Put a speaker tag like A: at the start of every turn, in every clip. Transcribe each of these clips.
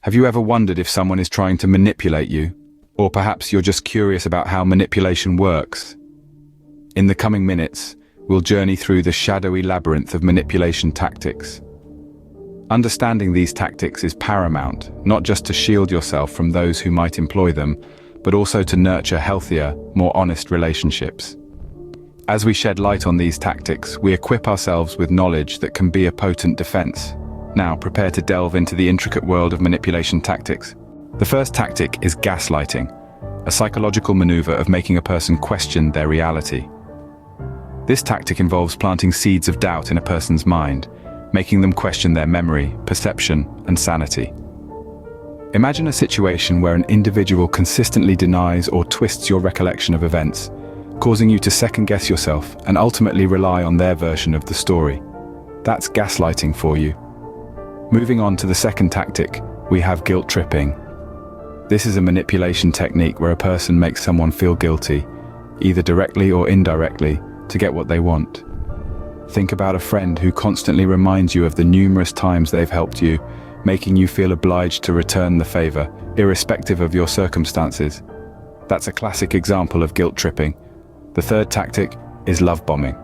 A: Have you ever wondered if someone is trying to manipulate you? Or perhaps you're just curious about how manipulation works? In the coming minutes, we'll journey through the shadowy labyrinth of manipulation tactics. Understanding these tactics is paramount, not just to shield yourself from those who might employ them, but also to nurture healthier, more honest relationships. As we shed light on these tactics, we equip ourselves with knowledge that can be a potent defense. Now, prepare to delve into the intricate world of manipulation tactics. The first tactic is gaslighting, a psychological maneuver of making a person question their reality. This tactic involves planting seeds of doubt in a person's mind, making them question their memory, perception, and sanity. Imagine a situation where an individual consistently denies or twists your recollection of events, causing you to second-guess yourself and ultimately rely on their version of the story. That's gaslighting for you. Moving on to the second tactic, we have guilt tripping. This is a manipulation technique where a person makes someone feel guilty, either directly or indirectly, to get what they want. Think about a friend who constantly reminds you of the numerous times they've helped you, making you feel obliged to return the favor, irrespective of your circumstances. That's a classic example of guilt tripping. The third tactic is love bombing.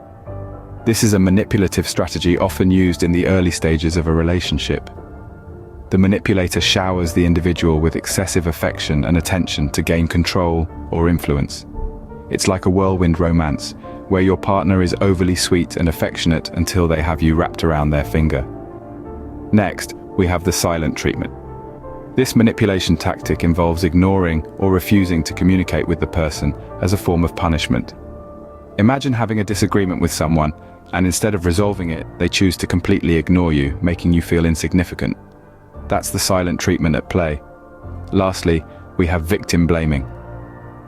A: This is a manipulative strategy often used in the early stages of a relationship. The manipulator showers the individual with excessive affection and attention to gain control or influence. It's like a whirlwind romance, where your partner is overly sweet and affectionate until they have you wrapped around their finger. Next, we have the silent treatment. This manipulation tactic involves ignoring or refusing to communicate with the person as a form of punishment. Imagine having a disagreement with someone, and instead of resolving it, they choose to completely ignore you, making you feel insignificant. That's the silent treatment at play. Lastly, we have victim blaming.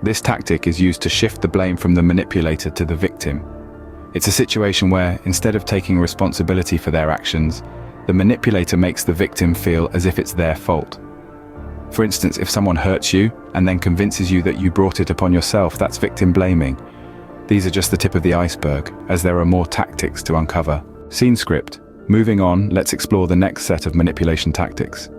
A: This tactic is used to shift the blame from the manipulator to the victim. It's a situation where, instead of taking responsibility for their actions, the manipulator makes the victim feel as if it's their fault. For instance, if someone hurts you and then convinces you that you brought it upon yourself, that's victim blaming. These are just the tip of the iceberg, as there are more tactics to uncover. Scene script. Moving on, let's explore the next set of manipulation tactics.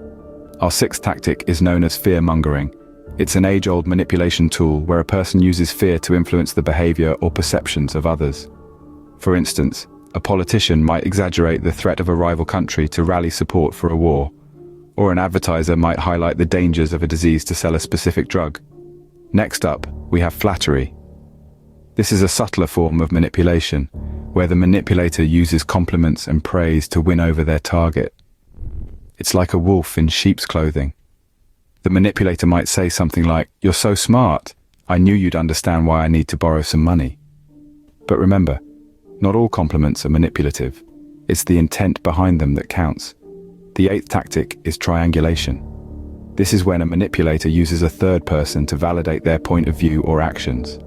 A: Our sixth tactic is known as fear-mongering. It's an age-old manipulation tool where a person uses fear to influence the behavior or perceptions of others. For instance, a politician might exaggerate the threat of a rival country to rally support for a war, or an advertiser might highlight the dangers of a disease to sell a specific drug. Next up, we have flattery. This is a subtler form of manipulation, where the manipulator uses compliments and praise to win over their target. It's like a wolf in sheep's clothing. The manipulator might say something like, "You're so smart. I knew you'd understand why I need to borrow some money." But remember, not all compliments are manipulative. It's the intent behind them that counts. The eighth tactic is triangulation. This is when a manipulator uses a third person to validate their point of view or actions.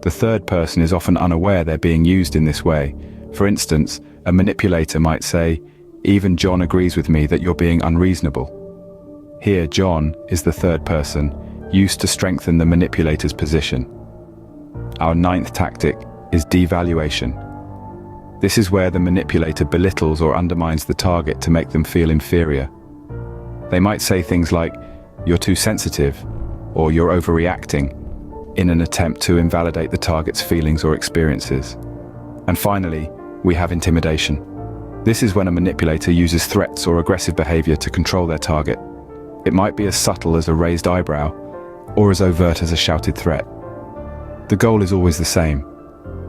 A: The third person is often unaware they're being used in this way. For instance, a manipulator might say, "Even John agrees with me that you're being unreasonable." Here, John is the third person, used to strengthen the manipulator's position. Our ninth tactic is devaluation. This is where the manipulator belittles or undermines the target to make them feel inferior. They might say things like, "You're too sensitive," or "You're overreacting," in an attempt to invalidate the target's feelings or experiences. And finally, we have intimidation. This is when a manipulator uses threats or aggressive behavior to control their target. It might be as subtle as a raised eyebrow, or as overt as a shouted threat. The goal is always the same: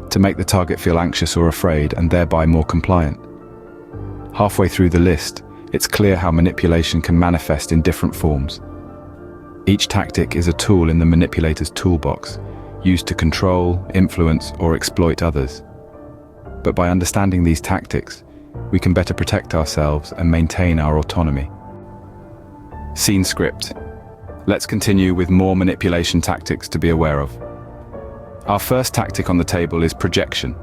A: to make the target feel anxious or afraid and thereby more compliant. Halfway through the list, it's clear how manipulation can manifest in different forms. Each tactic is a tool in the manipulator's toolbox, used to control, influence, or exploit others. But by understanding these tactics, we can better protect ourselves and maintain our autonomy. Scene script. Let's continue with more manipulation tactics to be aware of. Our first tactic on the table is projection.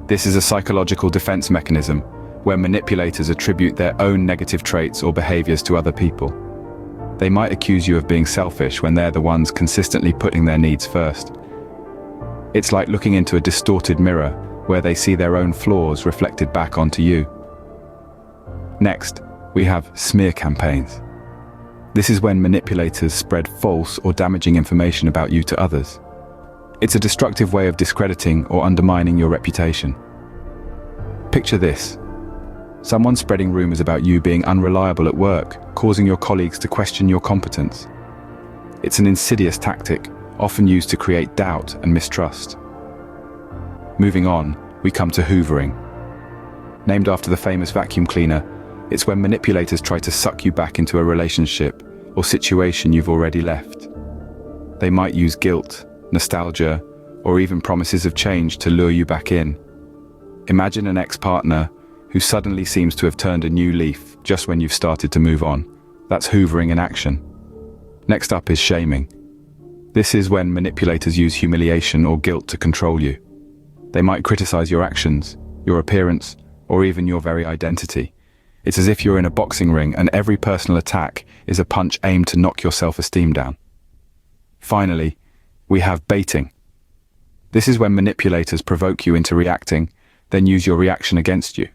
A: This is a psychological defense mechanism where manipulators attribute their own negative traits or behaviors to other people. They might accuse you of being selfish when they're the ones consistently putting their needs first. It's like looking into a distorted mirror where they see their own flaws reflected back onto you. Next, we have smear campaigns. This is when manipulators spread false or damaging information about you to others. It's a destructive way of discrediting or undermining your reputation. Picture this. Someone spreading rumors about you being unreliable at work, causing your colleagues to question your competence. It's an insidious tactic, often used to create doubt and mistrust. Moving on, we come to hoovering. Named after the famous vacuum cleaner, it's when manipulators try to suck you back into a relationship or situation you've already left. They might use guilt, nostalgia, or even promises of change to lure you back in. Imagine an ex-partner who suddenly seems to have turned a new leaf just when you've started to move on. That's hoovering in action. Next up is shaming. This is when manipulators use humiliation or guilt to control you. They might criticize your actions, your appearance, or even your very identity. It's as if you're in a boxing ring and every personal attack is a punch aimed to knock your self-esteem down. Finally, we have baiting. This is when manipulators provoke you into reacting, then use your reaction against you.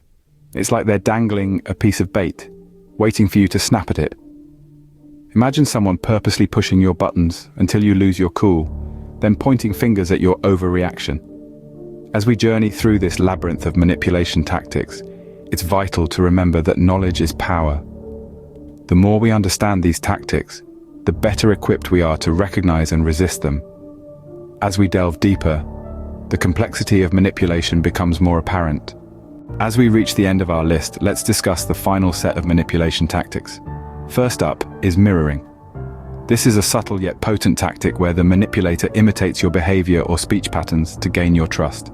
A: It's like they're dangling a piece of bait, waiting for you to snap at it. Imagine someone purposely pushing your buttons until you lose your cool, then pointing fingers at your overreaction. As we journey through this labyrinth of manipulation tactics, it's vital to remember that knowledge is power. The more we understand these tactics, the better equipped we are to recognize and resist them. As we delve deeper, the complexity of manipulation becomes more apparent. As we reach the end of our list, let's discuss the final set of manipulation tactics. First up is mirroring. This is a subtle yet potent tactic where the manipulator imitates your behavior or speech patterns to gain your trust.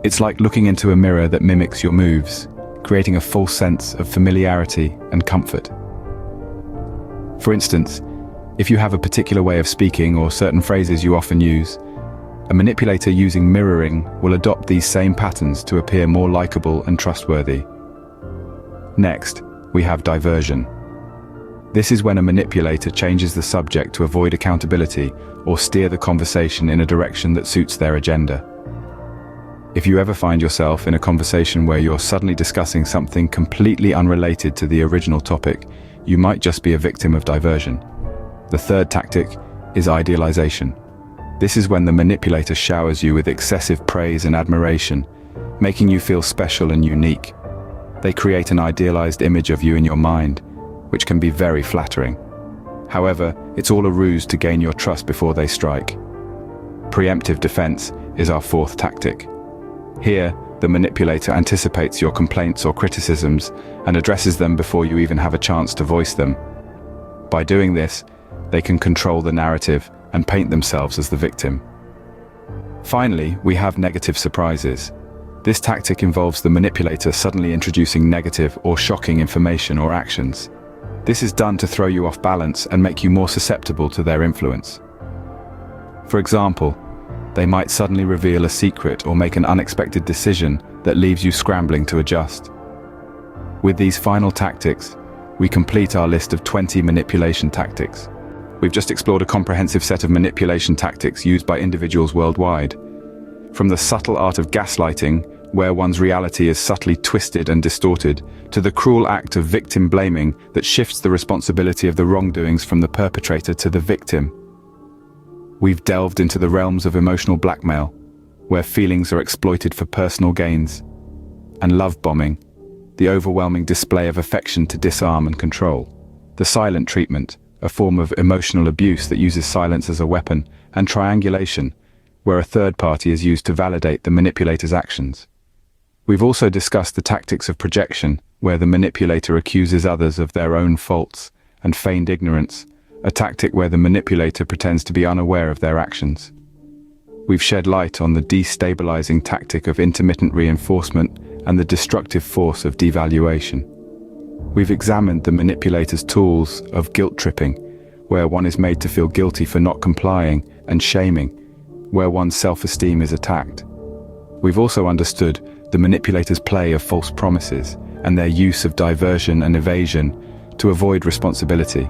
A: It's like looking into a mirror that mimics your moves, creating a false sense of familiarity and comfort. For instance, if you have a particular way of speaking or certain phrases you often use, a manipulator using mirroring will adopt these same patterns to appear more likable and trustworthy. Next, we have diversion. This is when a manipulator changes the subject to avoid accountability or steer the conversation in a direction that suits their agenda. If you ever find yourself in a conversation where you're suddenly discussing something completely unrelated to the original topic, you might just be a victim of diversion. The third tactic is idealization. This is when the manipulator showers you with excessive praise and admiration, making you feel special and unique. They create an idealized image of you in your mind, which can be very flattering. However, it's all a ruse to gain your trust before they strike. Preemptive defense is our fourth tactic. Here, the manipulator anticipates your complaints or criticisms and addresses them before you even have a chance to voice them. By doing this, they can control the narrative and paint themselves as the victim. Finally, we have negative surprises. This tactic involves the manipulator suddenly introducing negative or shocking information or actions. This is done to throw you off balance and make you more susceptible to their influence. For example, they might suddenly reveal a secret or make an unexpected decision that leaves you scrambling to adjust. With these final tactics, we complete our list of 20 manipulation tactics. We've just explored a comprehensive set of manipulation tactics used by individuals worldwide. From the subtle art of gaslighting, where one's reality is subtly twisted and distorted, to the cruel act of victim blaming that shifts the responsibility of the wrongdoings from the perpetrator to the victim. We've delved into the realms of emotional blackmail, where feelings are exploited for personal gains, and love bombing, the overwhelming display of affection to disarm and control. The silent treatment, a form of emotional abuse that uses silence as a weapon, and triangulation, where a third party is used to validate the manipulator's actions. We've also discussed the tactics of projection, where the manipulator accuses others of their own faults, and feigned ignorance, a tactic where the manipulator pretends to be unaware of their actions. We've shed light on the destabilizing tactic of intermittent reinforcement and the destructive force of devaluation. We've examined the manipulator's tools of guilt tripping, where one is made to feel guilty for not complying, and shaming, where one's self-esteem is attacked. We've also understood the manipulator's play of false promises and their use of diversion and evasion to avoid responsibility.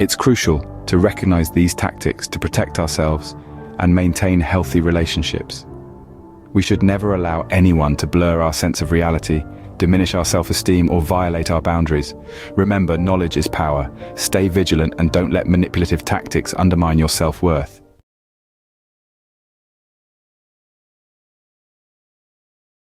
A: It's crucial to recognize these tactics to protect ourselves and maintain healthy relationships. We should never allow anyone to blur our sense of reality diminish our self-esteem, or violate our boundaries. Remember, knowledge is power. Stay vigilant and don't let manipulative tactics undermine your self-worth.